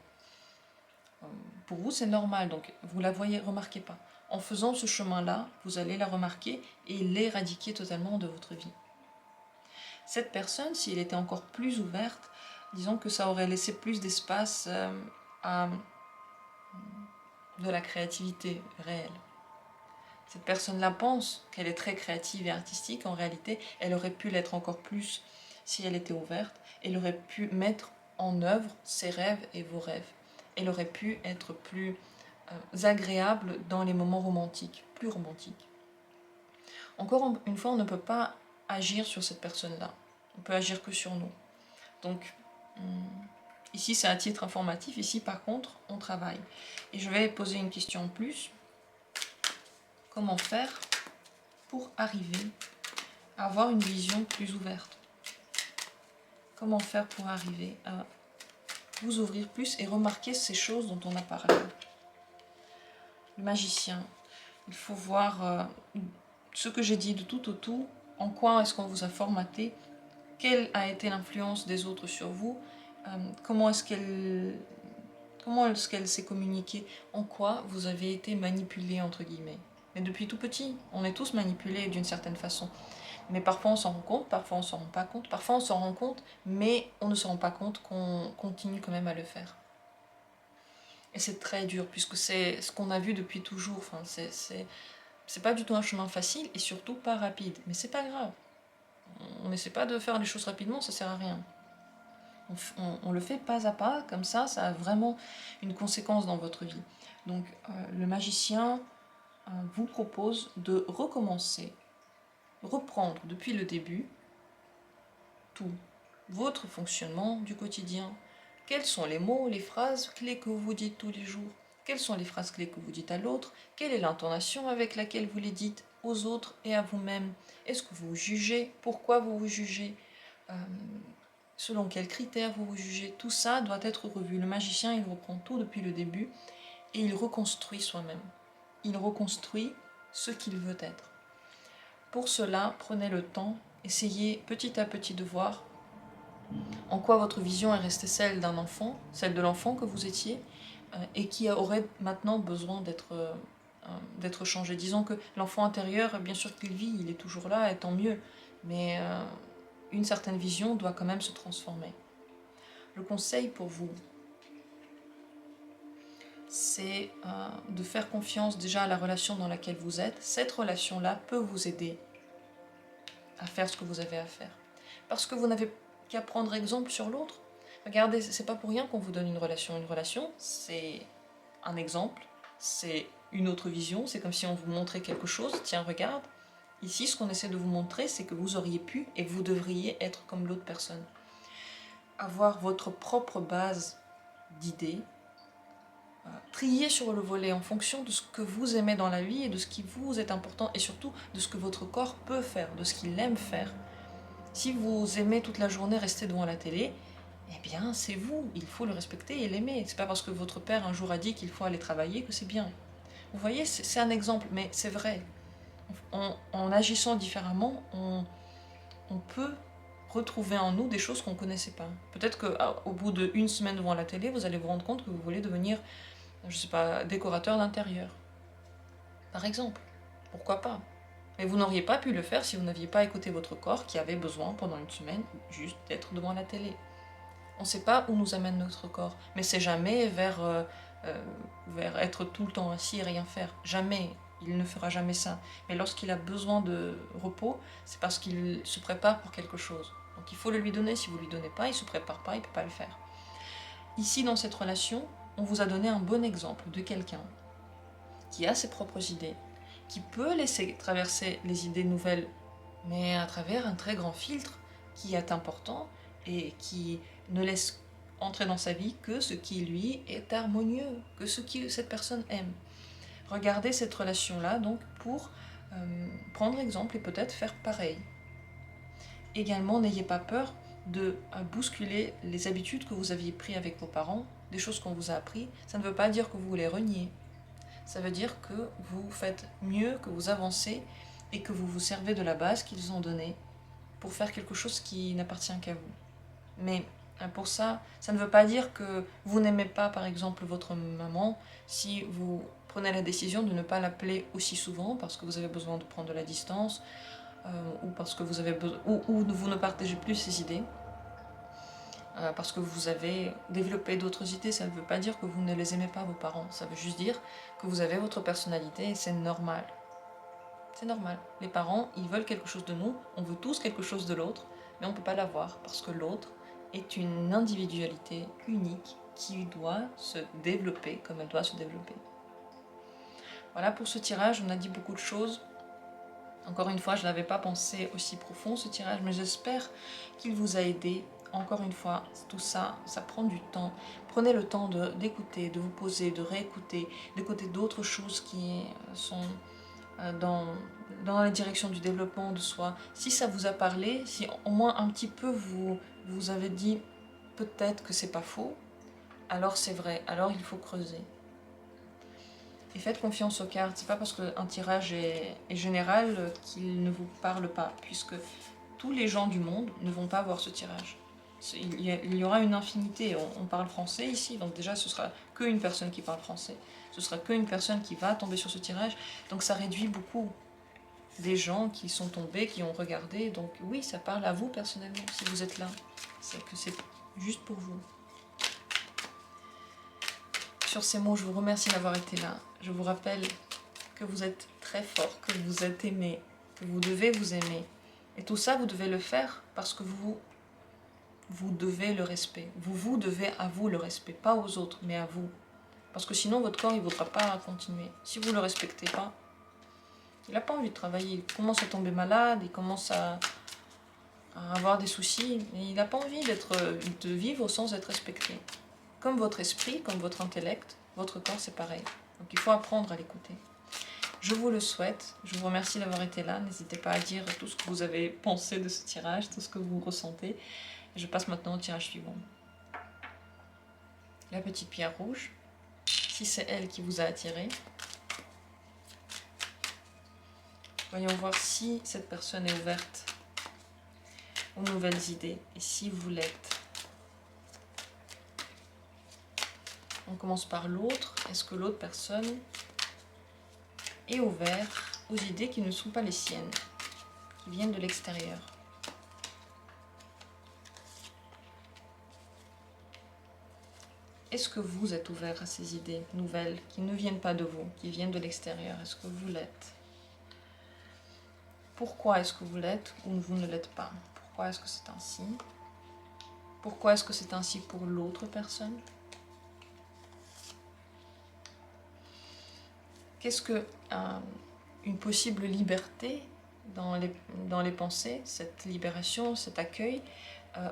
Pour vous, c'est normal, donc vous la voyez, remarquez pas. En faisant ce chemin-là, vous allez la remarquer et l'éradiquer totalement de votre vie. Cette personne, si elle était encore plus ouverte, disons que ça aurait laissé plus d'espace à de la créativité réelle. Cette personne-là pense qu'elle est très créative et artistique. En réalité, elle aurait pu l'être encore plus si elle était ouverte. Elle aurait pu mettre en œuvre ses rêves et vos rêves. Elle aurait pu être plus agréable dans les moments romantiques, plus romantiques. Encore une fois, on ne peut pas agir sur cette personne-là. On peut agir que sur nous. Donc, ici, c'est à titre informatif. Ici, par contre, on travaille. Et je vais poser une question en plus. Comment faire pour arriver à avoir une vision plus ouverte? Comment faire pour arriver à vous ouvrir plus et remarquer ces choses dont on a parlé? Le magicien, il faut voir ce que j'ai dit de tout au tout, en quoi est-ce qu'on vous a formaté, quelle a été l'influence des autres sur vous, comment est-ce qu'elle s'est communiquée, en quoi vous avez été manipulé entre guillemets. Mais depuis tout petit, on est tous manipulés d'une certaine façon. Mais parfois on s'en rend compte, parfois on s'en rend pas compte, parfois on s'en rend compte, mais on ne se rend pas compte qu'on continue quand même à le faire. Et c'est très dur, puisque c'est ce qu'on a vu depuis toujours. Enfin, c'est pas du tout un chemin facile et surtout pas rapide. Mais c'est pas grave. On n'essaie pas de faire les choses rapidement, ça sert à rien. On le fait pas à pas, comme ça a vraiment une conséquence dans votre vie. Donc le magicien vous propose de recommencer, reprendre depuis le début tout votre fonctionnement du quotidien. Quels sont les mots, les phrases clés que vous vous dites tous les jours? Quelles sont les phrases clés que vous dites à l'autre? Quelle est l'intonation avec laquelle vous les dites aux autres et à vous-même? Est-ce que vous vous jugez? Pourquoi vous vous jugez? Selon quels critères vous vous jugez? Tout ça doit être revu. Le magicien, il reprend tout depuis le début et il reconstruit soi-même. Il reconstruit ce qu'il veut être. Pour cela, prenez le temps, essayez petit à petit de voir en quoi votre vision est restée celle d'un enfant, celle de l'enfant que vous étiez, et qui aurait maintenant besoin d'être changé. Disons que l'enfant intérieur, bien sûr qu'il vit, il est toujours là, et tant mieux, mais une certaine vision doit quand même se transformer. Le conseil pour vous, c'est de faire confiance déjà à la relation dans laquelle vous êtes. Cette relation-là peut vous aider à faire ce que vous avez à faire. Parce que vous n'avez qu'à prendre exemple sur l'autre. Regardez, c'est pas pour rien qu'on vous donne une relation. Une relation, c'est un exemple, c'est une autre vision, c'est comme si on vous montrait quelque chose. Tiens, regarde. Ici, ce qu'on essaie de vous montrer, c'est que vous auriez pu et vous devriez être comme l'autre personne. Avoir votre propre base d'idées, trier sur le volet en fonction de ce que vous aimez dans la vie et de ce qui vous est important et surtout de ce que votre corps peut faire, de ce qu'il aime faire. Si vous aimez toute la journée rester devant la télé, eh bien c'est vous, il faut le respecter et l'aimer. C'est pas parce que votre père un jour a dit qu'il faut aller travailler que c'est bien. Vous voyez, c'est un exemple, mais c'est vrai. En agissant différemment, on peut retrouver en nous des choses qu'on ne connaissait pas. Peut-être qu'au bout d'une semaine devant la télé, vous allez vous rendre compte que vous voulez devenir, je sais pas, décorateur d'intérieur. Par exemple. Pourquoi pas? Mais vous n'auriez pas pu le faire si vous n'aviez pas écouté votre corps qui avait besoin pendant une semaine juste d'être devant la télé. On ne sait pas où nous amène notre corps, mais c'est jamais vers être tout le temps assis et rien faire. Jamais. Il ne fera jamais ça. Mais lorsqu'il a besoin de repos, c'est parce qu'il se prépare pour quelque chose. Donc il faut le lui donner. Si vous ne lui donnez pas, il ne se prépare pas, il ne peut pas le faire. Ici, dans cette relation, on vous a donné un bon exemple de quelqu'un qui a ses propres idées, qui peut laisser traverser les idées nouvelles, mais à travers un très grand filtre qui est important et qui ne laisse entrer dans sa vie que ce qui, lui, est harmonieux, que ce que cette personne aime. Regardez cette relation-là, donc, pour prendre exemple et peut-être faire pareil. Également, n'ayez pas peur de bousculer les habitudes que vous aviez prises avec vos parents, des choses qu'on vous a appris. Ça ne veut pas dire que vous les reniez. Ça veut dire que vous faites mieux, que vous avancez et que vous vous servez de la base qu'ils ont donnée pour faire quelque chose qui n'appartient qu'à vous. Mais pour ça, ça ne veut pas dire que vous n'aimez pas, par exemple, votre maman si vous prenez la décision de ne pas l'appeler aussi souvent parce que vous avez besoin de prendre de la distance ou parce que vous avez ou vous ne partagez plus ces idées. Parce que vous avez développé d'autres idées, ça ne veut pas dire que vous ne les aimez pas, vos parents. Ça veut juste dire que vous avez votre personnalité et c'est normal. C'est normal. Les parents, ils veulent quelque chose de nous, on veut tous quelque chose de l'autre, mais on ne peut pas l'avoir parce que l'autre est une individualité unique qui doit se développer comme elle doit se développer. Voilà pour ce tirage, on a dit beaucoup de choses. Encore une fois, je n'avais pas pensé aussi profond ce tirage, mais j'espère qu'il vous a aidé. Encore une fois, tout ça, ça prend du temps. Prenez le temps d'écouter, de vous poser, de réécouter, d'écouter d'autres choses qui sont dans la direction du développement de soi. Si ça vous a parlé, si au moins un petit peu vous avez dit peut-être que c'est pas faux, alors c'est vrai, alors il faut creuser. Et faites confiance aux cartes, c'est pas parce qu'un tirage est général qu'il ne vous parle pas, puisque tous les gens du monde ne vont pas voir ce tirage. Il y aura une infinité, on parle français ici, donc déjà ce sera qu'une personne qui parle français, ce sera qu'une personne qui va tomber sur ce tirage, donc ça réduit beaucoup des gens qui sont tombés, qui ont regardé, donc oui, ça parle à vous personnellement, si vous êtes là, c'est que c'est juste pour vous. Sur ces mots, je vous remercie d'avoir été là. Je vous rappelle que vous êtes très fort, que vous êtes aimé, que vous devez vous aimer. Et tout ça, vous devez le faire parce que vous devez le respect. Vous devez à vous le respect, pas aux autres, mais à vous. Parce que sinon, votre corps, il ne voudra pas continuer. Si vous ne le respectez pas, il n'a pas envie de travailler. Il commence à tomber malade, il commence à avoir des soucis. Et il n'a pas envie de vivre sans être respecté. Comme votre esprit, comme votre intellect, votre corps, c'est pareil. Donc il faut apprendre à l'écouter. Je vous le souhaite. Je vous remercie d'avoir été là. N'hésitez pas à dire tout ce que vous avez pensé de ce tirage, tout ce que vous ressentez. Je passe maintenant au tirage suivant. La petite pierre rouge. Si c'est elle qui vous a attiré. Voyons voir si cette personne est ouverte aux nouvelles idées et si vous l'êtes. On commence par l'autre. Est-ce que l'autre personne est ouverte aux idées qui ne sont pas les siennes, qui viennent de l'extérieur? Est-ce que vous êtes ouvert à ces idées nouvelles qui ne viennent pas de vous, qui viennent de l'extérieur? Est-ce que vous l'êtes? Pourquoi est-ce que vous l'êtes ou vous ne l'êtes pas? Pourquoi est-ce que c'est ainsi? Pourquoi est-ce que c'est ainsi pour l'autre personne? Qu'est-ce que une possible liberté dans les pensées, cette libération, cet accueil,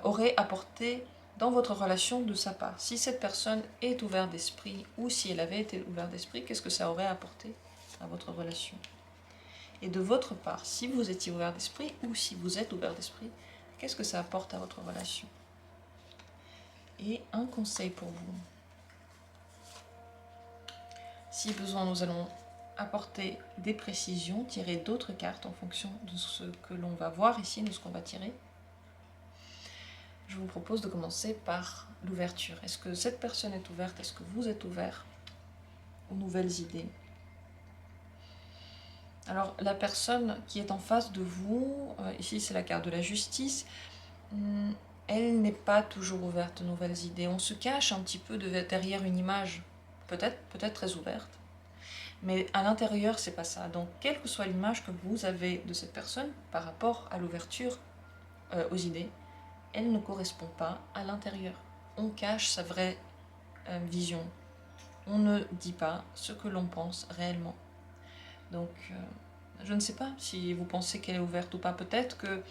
aurait apporté dans votre relation de sa part? Si cette personne est ouverte d'esprit ou si elle avait été ouverte d'esprit, qu'est-ce que ça aurait apporté à votre relation? Et de votre part, si vous étiez ouvert d'esprit ou si vous êtes ouvert d'esprit, qu'est-ce que ça apporte à votre relation? Et un conseil pour vous. Si besoin, nous allons apporter des précisions, tirer d'autres cartes en fonction de ce que l'on va voir ici, de ce qu'on va tirer. Je vous propose de commencer par l'ouverture. Est-ce que cette personne est ouverte? Est-ce que vous êtes ouvert aux nouvelles idées? Alors, la personne qui est en face de vous, ici c'est la carte de la justice, elle n'est pas toujours ouverte aux nouvelles idées. On se cache un petit peu derrière une image, peut-être très ouverte, Mais à l'intérieur, c'est pas ça. Donc, quelle que soit l'image que vous avez de cette personne par rapport à l'ouverture aux idées, elle ne correspond pas à l'intérieur. On cache sa vraie vision. On ne dit pas ce que l'on pense réellement. Donc, je ne sais pas si vous pensez qu'elle est ouverte ou pas. Peut-être que,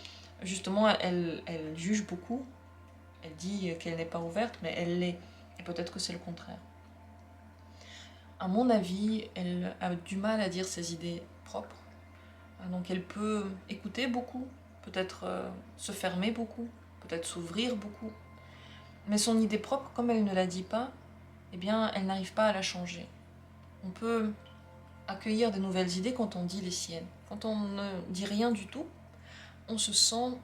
justement, elle juge beaucoup. Elle dit qu'elle n'est pas ouverte, mais elle l'est. Et peut-être que c'est le contraire. À mon avis, elle a du mal à dire ses idées propres. Donc elle peut écouter beaucoup, peut-être se fermer beaucoup, peut-être s'ouvrir beaucoup. Mais son idée propre, comme elle ne la dit pas, eh bien, elle n'arrive pas à la changer. On peut accueillir de nouvelles idées quand on dit les siennes. Quand on ne dit rien du tout, on se sent,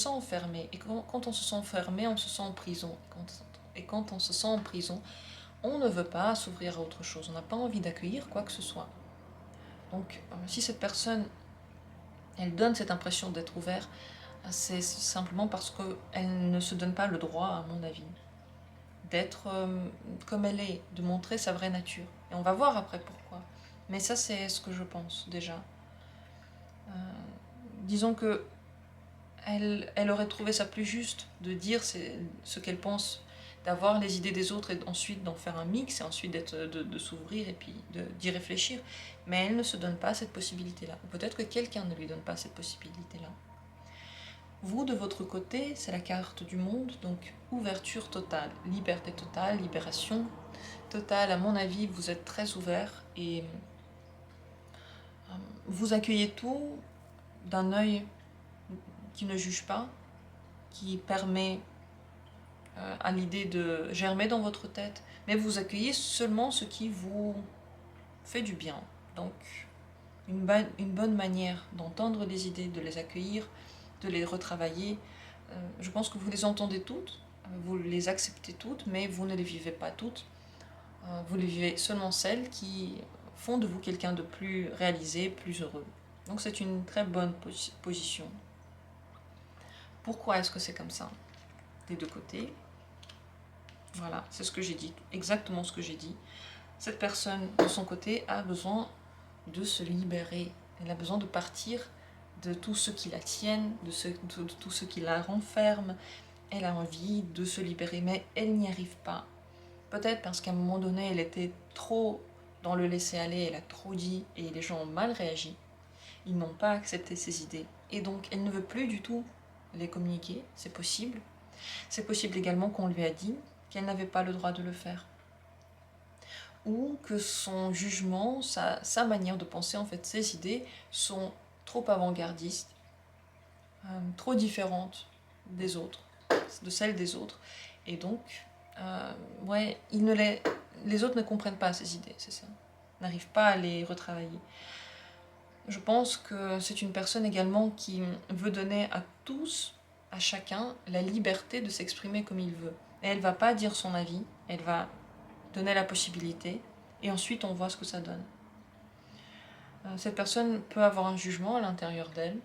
enfermé. Et quand on se sent enfermé, on se sent en prison. Et quand on se sent en prison, on ne veut pas s'ouvrir à autre chose. On n'a pas envie d'accueillir quoi que ce soit. Donc, si cette personne, elle donne cette impression d'être ouverte, c'est simplement parce qu'elle ne se donne pas le droit, à mon avis, d'être comme elle est, de montrer sa vraie nature. Et on va voir après pourquoi. Mais ça, c'est ce que je pense déjà. Disons que elle aurait trouvé ça plus juste de dire ce qu'elle pense, d'avoir les idées des autres et ensuite d'en faire un mix et ensuite de s'ouvrir et puis d'y réfléchir. Mais elle ne se donne pas cette possibilité-là. Ou peut-être que quelqu'un ne lui donne pas cette possibilité-là. Vous, de votre côté, c'est la carte du monde, donc ouverture totale, liberté totale, libération totale. À mon avis, vous êtes très ouvert et vous accueillez tout d'un œil qui ne juge pas, qui permet à l'idée de germer dans votre tête, mais vous accueillez seulement ce qui vous fait du bien. Donc, une bonne manière d'entendre les idées, de les accueillir, de les retravailler. Je pense que vous les entendez toutes, vous les acceptez toutes, mais vous ne les vivez pas toutes. Vous les vivez seulement celles qui font de vous quelqu'un de plus réalisé, plus heureux. Donc c'est une très bonne position. Pourquoi est-ce que c'est comme ça? Des deux côtés. Voilà, c'est ce que j'ai dit, exactement ce que j'ai dit. Cette personne, de son côté, a besoin de se libérer. Elle a besoin de partir de tout ce qui la tienne, de tout ce qui la renferme. Elle a envie de se libérer, mais elle n'y arrive pas. Peut-être parce qu'à un moment donné, elle était trop dans le laisser-aller, elle a trop dit, et les gens ont mal réagi. Ils n'ont pas accepté ses idées. Et donc, elle ne veut plus du tout les communiquer, c'est possible. C'est possible également qu'on lui a dit qu'elle n'avait pas le droit de le faire. Ou que son jugement, sa manière de penser, en fait, ses idées sont trop avant-gardistes, trop différentes des autres, de celles des autres. Et donc, ouais, les autres ne comprennent pas ces idées, c'est ça. N'arrivent pas à les retravailler. Je pense que c'est une personne également qui veut donner à tous, à chacun, la liberté de s'exprimer comme il veut. Et elle ne va pas dire son avis, elle va donner la possibilité, et ensuite on voit ce que ça donne. Cette personne peut avoir un jugement à l'intérieur d'elle,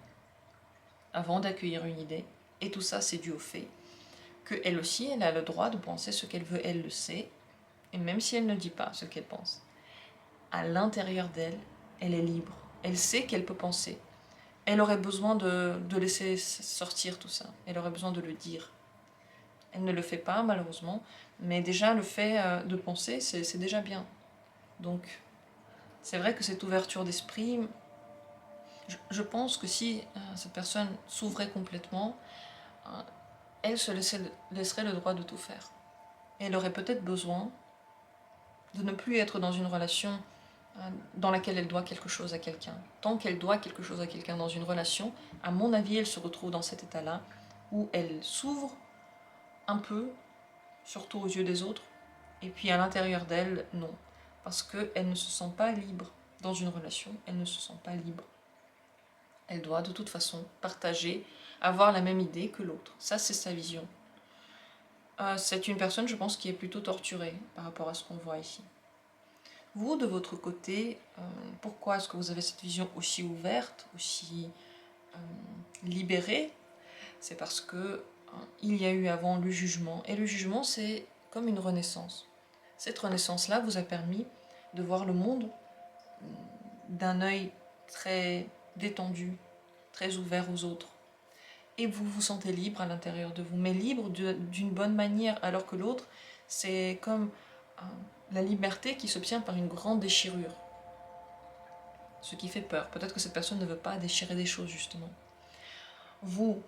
avant d'accueillir une idée, et tout ça c'est dû au fait qu'elle aussi, elle a le droit de penser ce qu'elle veut, elle le sait, et même si elle ne dit pas ce qu'elle pense, à l'intérieur d'elle, elle est libre. Elle sait qu'elle peut penser. Elle aurait besoin de laisser sortir tout ça. Elle aurait besoin de le dire. Elle ne le fait pas, malheureusement, mais déjà le fait de penser, c'est déjà bien. Donc, c'est vrai que cette ouverture d'esprit, je pense que si cette personne s'ouvrait complètement, elle se laisserait le droit de tout faire. Et elle aurait peut-être besoin de ne plus être dans une relation dans laquelle elle doit quelque chose à quelqu'un. Tant qu'elle doit quelque chose à quelqu'un dans une relation, à mon avis, elle se retrouve dans cet état-là, où elle s'ouvre un peu, surtout aux yeux des autres, et puis à l'intérieur d'elle, non. Parce qu'elle ne se sent pas libre dans une relation, elle ne se sent pas libre. Elle doit de toute façon partager, avoir la même idée que l'autre. Ça, c'est sa vision. C'est une personne, je pense, qui est plutôt torturée par rapport à ce qu'on voit ici. Vous, de votre côté, pourquoi est-ce que vous avez cette vision aussi ouverte, aussi libérée? C'est parce que il y a eu avant le jugement. Et le jugement, c'est comme une renaissance. Cette renaissance-là vous a permis de voir le monde d'un œil très détendu, très ouvert aux autres. Et vous vous sentez libre à l'intérieur de vous, mais libre d'une bonne manière, alors que l'autre, c'est comme la liberté qui s'obtient par une grande déchirure. Ce qui fait peur. Peut-être que cette personne ne veut pas déchirer des choses, justement. Vous,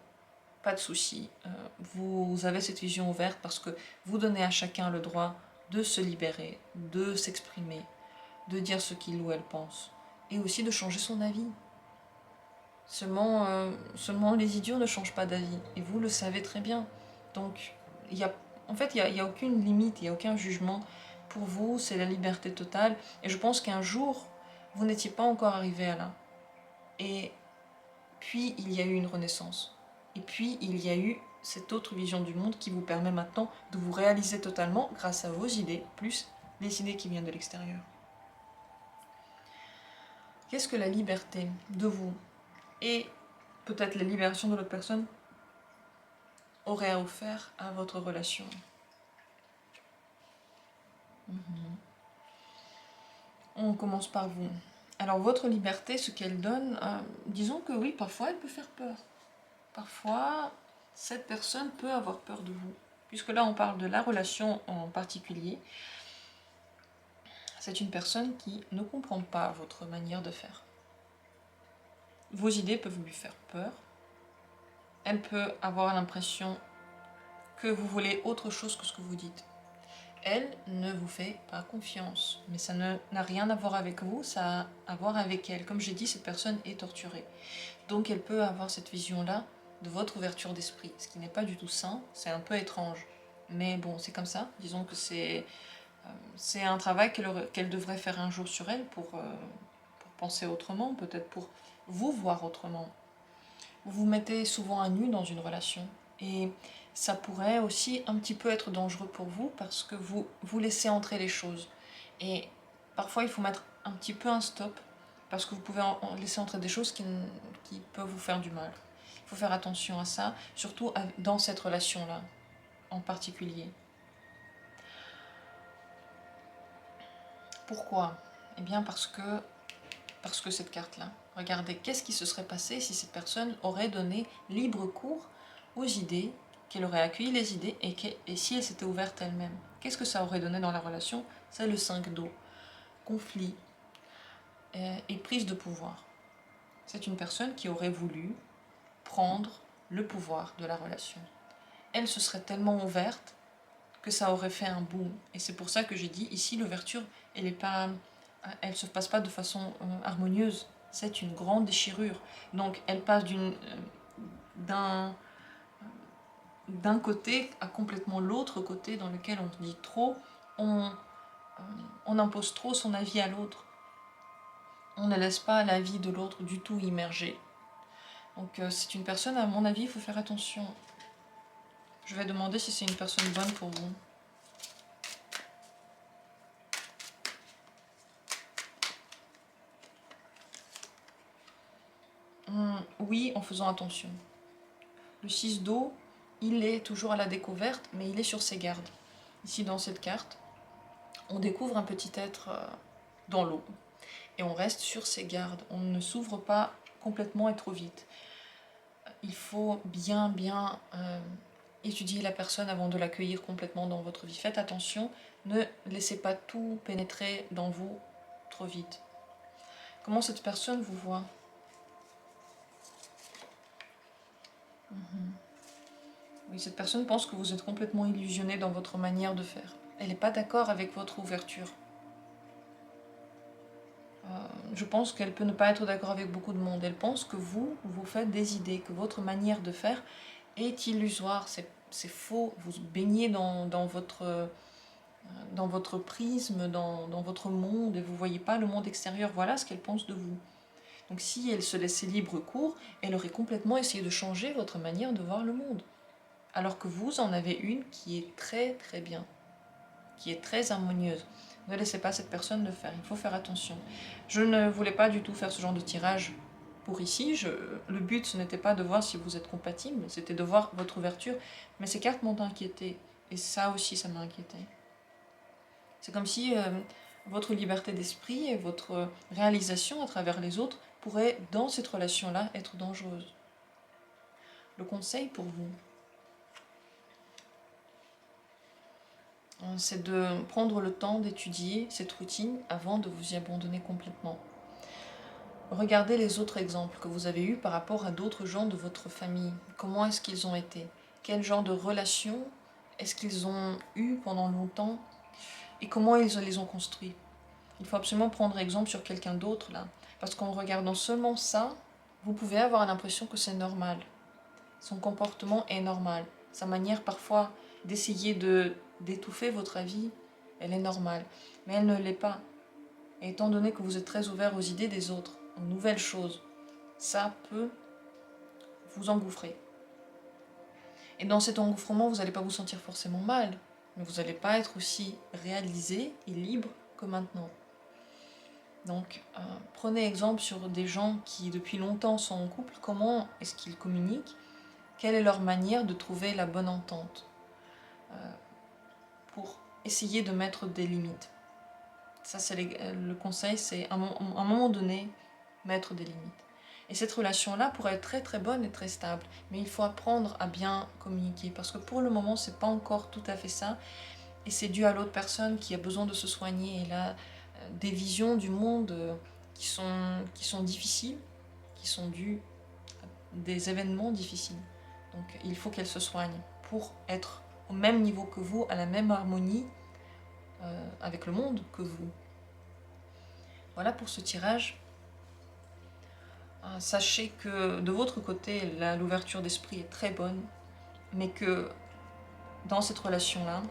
pas de souci. Vous avez cette vision ouverte parce que vous donnez à chacun le droit de se libérer, de s'exprimer, de dire ce qu'il ou elle pense, et aussi de changer son avis. Seulement les idiots ne changent pas d'avis, et vous le savez très bien. Donc, en fait, il n'y a aucune limite, il n'y a aucun jugement. Pour vous, c'est la liberté totale, et je pense qu'un jour, vous n'étiez pas encore arrivé à là. Et puis, il y a eu une renaissance. Et puis, il y a eu cette autre vision du monde qui vous permet maintenant de vous réaliser totalement grâce à vos idées, plus les idées qui viennent de l'extérieur. Qu'est-ce que la liberté de vous et peut-être la libération de l'autre personne aurait à offrir à votre relation? On commence par vous. Alors votre liberté, ce qu'elle donne, disons que oui, parfois elle peut faire peur. Parfois, cette personne peut avoir peur de vous. Puisque là, on parle de la relation en particulier. C'est une personne qui ne comprend pas votre manière de faire. Vos idées peuvent lui faire peur. Elle peut avoir l'impression que vous voulez autre chose que ce que vous dites. Elle ne vous fait pas confiance. Mais ça n'a rien à voir avec vous, ça a à voir avec elle. Comme j'ai dit, cette personne est torturée. Donc elle peut avoir cette vision-là de votre ouverture d'esprit, ce qui n'est pas du tout sain, c'est un peu étrange. Mais bon, c'est comme ça. Disons que c'est un travail qu'elle devrait faire un jour sur elle pour penser autrement, peut-être pour vous voir autrement. Vous vous mettez souvent à nu dans une relation. Et ça pourrait aussi un petit peu être dangereux pour vous parce que vous laissez entrer les choses. Et parfois, il faut mettre un petit peu un stop parce que vous pouvez laisser entrer des choses qui peuvent vous faire du mal. Il faut faire attention à ça, surtout dans cette relation-là, en particulier. Pourquoi? Eh bien parce que cette carte-là. Regardez, qu'est-ce qui se serait passé si cette personne aurait donné libre cours aux idées, qu'elle aurait accueilli les idées et si elle s'était ouverte elle-même? Qu'est-ce que ça aurait donné dans la relation? C'est le 5 d'eau. Conflit et prise de pouvoir. C'est une personne qui aurait voulu prendre le pouvoir de la relation. Elle se serait tellement ouverte que ça aurait fait un boom. Et c'est pour ça que j'ai dit, ici, l'ouverture, elle ne se passe pas de façon harmonieuse. C'est une grande déchirure. Donc, elle passe d'un côté à complètement l'autre côté dans lequel on dit trop, on impose trop son avis à l'autre. On ne laisse pas l'avis de l'autre du tout immergé. Donc, c'est une personne, à mon avis, il faut faire attention. Je vais demander si c'est une personne bonne pour vous. Oui, en faisant attention. Le 6 d'eau, il est toujours à la découverte, mais il est sur ses gardes. Ici, dans cette carte, on découvre un petit être dans l'eau. Et on reste sur ses gardes. On ne s'ouvre pas complètement et trop vite. Il faut bien étudier la personne avant de l'accueillir complètement dans votre vie. Faites attention, ne laissez pas tout pénétrer dans vous trop vite. Comment cette personne vous voit? Oui, cette personne pense que vous êtes complètement illusionné dans votre manière de faire. Elle n'est pas d'accord avec votre ouverture. Je pense qu'elle peut ne pas être d'accord avec beaucoup de monde. Elle pense que vous faites des idées, que votre manière de faire est illusoire, c'est faux. Vous baignez dans votre prisme, dans votre monde, et vous ne voyez pas le monde extérieur. Voilà ce qu'elle pense de vous. Donc si elle se laissait libre cours, elle aurait complètement essayé de changer votre manière de voir le monde. Alors que vous en avez une qui est très très bien, qui est très harmonieuse. Ne laissez pas cette personne le faire, il faut faire attention. Je ne voulais pas du tout faire ce genre de tirage pour ici. Le but, ce n'était pas de voir si vous êtes compatible, c'était de voir votre ouverture. Mais ces cartes m'ont inquiété, et ça aussi, ça m'a inquiété. C'est comme si votre liberté d'esprit et votre réalisation à travers les autres pourrait, dans cette relation-là, être dangereuse. Le conseil pour vous, c'est de prendre le temps d'étudier cette routine avant de vous y abandonner complètement. Regardez les autres exemples que vous avez eus par rapport à d'autres gens de votre famille. Comment est-ce qu'ils ont été? Quel genre de relation est-ce qu'ils ont eu pendant longtemps? Et comment ils les ont construits? Il faut absolument prendre exemple sur quelqu'un d'autre là. Parce qu'en regardant seulement ça, vous pouvez avoir l'impression que c'est normal. Son comportement est normal. Sa manière parfois d'essayer d'étouffer votre avis, elle est normale. Mais elle ne l'est pas. Et étant donné que vous êtes très ouvert aux idées des autres, aux nouvelles choses, ça peut vous engouffrer. Et dans cet engouffrement, vous n'allez pas vous sentir forcément mal, mais vous n'allez pas être aussi réalisé et libre que maintenant. Donc, prenez exemple sur des gens qui depuis longtemps sont en couple, comment est-ce qu'ils communiquent, quelle est leur manière de trouver la bonne entente pour essayer de mettre des limites. Ça, c'est le conseil, c'est à un moment donné, mettre des limites. Et cette relation-là pourrait être très très bonne et très stable, mais il faut apprendre à bien communiquer, parce que pour le moment, c'est pas encore tout à fait ça, et c'est dû à l'autre personne qui a besoin de se soigner, et là, des visions du monde qui sont difficiles, qui sont dues à des événements difficiles. Donc il faut qu'elle se soigne pour être au même niveau que vous, à la même harmonie avec le monde que vous. Voilà pour ce tirage. Sachez que de votre côté, l'ouverture d'esprit est très bonne, mais que dans cette relation-là,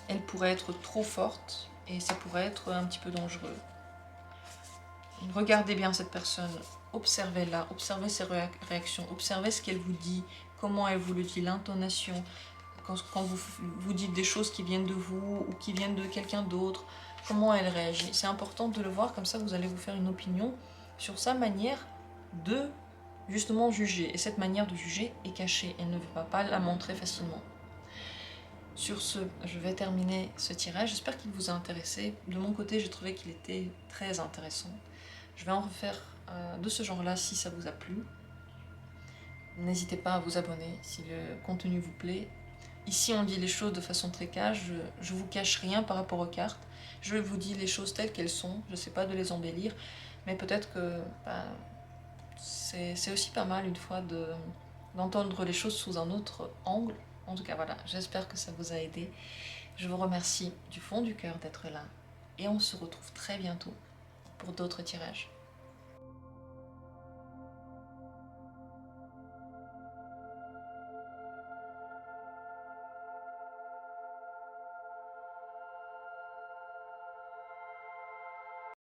elle pourrait être trop forte et ça pourrait être un petit peu dangereux. Regardez bien cette personne, observez-la, observez ses réactions, observez ce qu'elle vous dit, comment elle vous le dit, l'intonation, quand vous dites des choses qui viennent de vous ou qui viennent de quelqu'un d'autre, comment elle réagit. C'est important de le voir, comme ça vous allez vous faire une opinion sur sa manière de justement juger. Et cette manière de juger est cachée, elle ne va pas la montrer facilement. Sur ce, je vais terminer ce tirage. J'espère qu'il vous a intéressé. De mon côté, j'ai trouvé qu'il était très intéressant. Je vais en refaire de ce genre-là si ça vous a plu. N'hésitez pas à vous abonner si le contenu vous plaît. Ici, on dit les choses de façon très cash. Je ne vous cache rien par rapport aux cartes. Je vous dis les choses telles qu'elles sont. Je ne sais pas de les embellir. Mais peut-être que c'est aussi pas mal une fois d'entendre les choses sous un autre angle. En tout cas, voilà, j'espère que ça vous a aidé. Je vous remercie du fond du cœur d'être là. Et on se retrouve très bientôt pour d'autres tirages.